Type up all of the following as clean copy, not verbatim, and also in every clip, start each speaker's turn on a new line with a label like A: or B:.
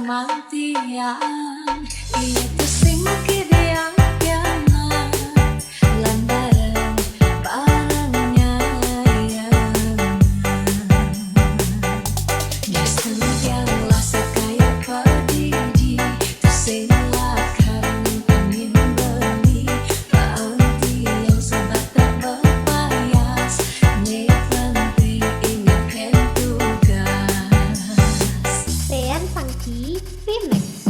A: ramantian itu sing kideang piana lantaran barangnya yang justru yang lasa kaya padidi terselah karena pengen beli panti yang sobat tak berpayas nih penting ingatkan tugas
B: Tean Funky Remix.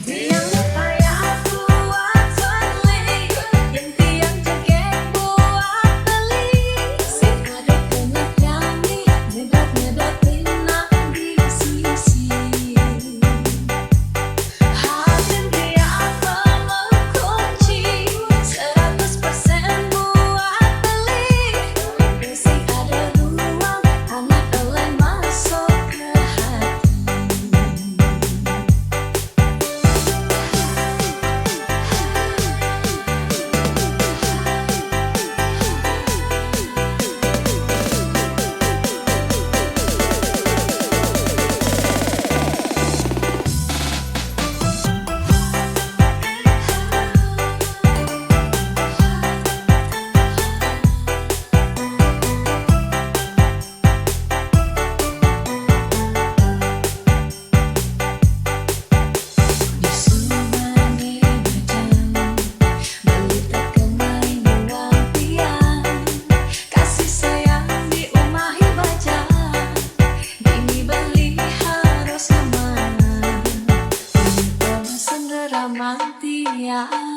A: tiang upaya buat beli dan tiang jaket buat beli sing ada penyanyi nyedot-nyedotin nak di sisi hati tiang belum kunci 100% buat beli sing ada ruang anak kalian masuk ke hati. Kasih sayang diumahi baca, ini beli harus aman. Ini pesan ramantian.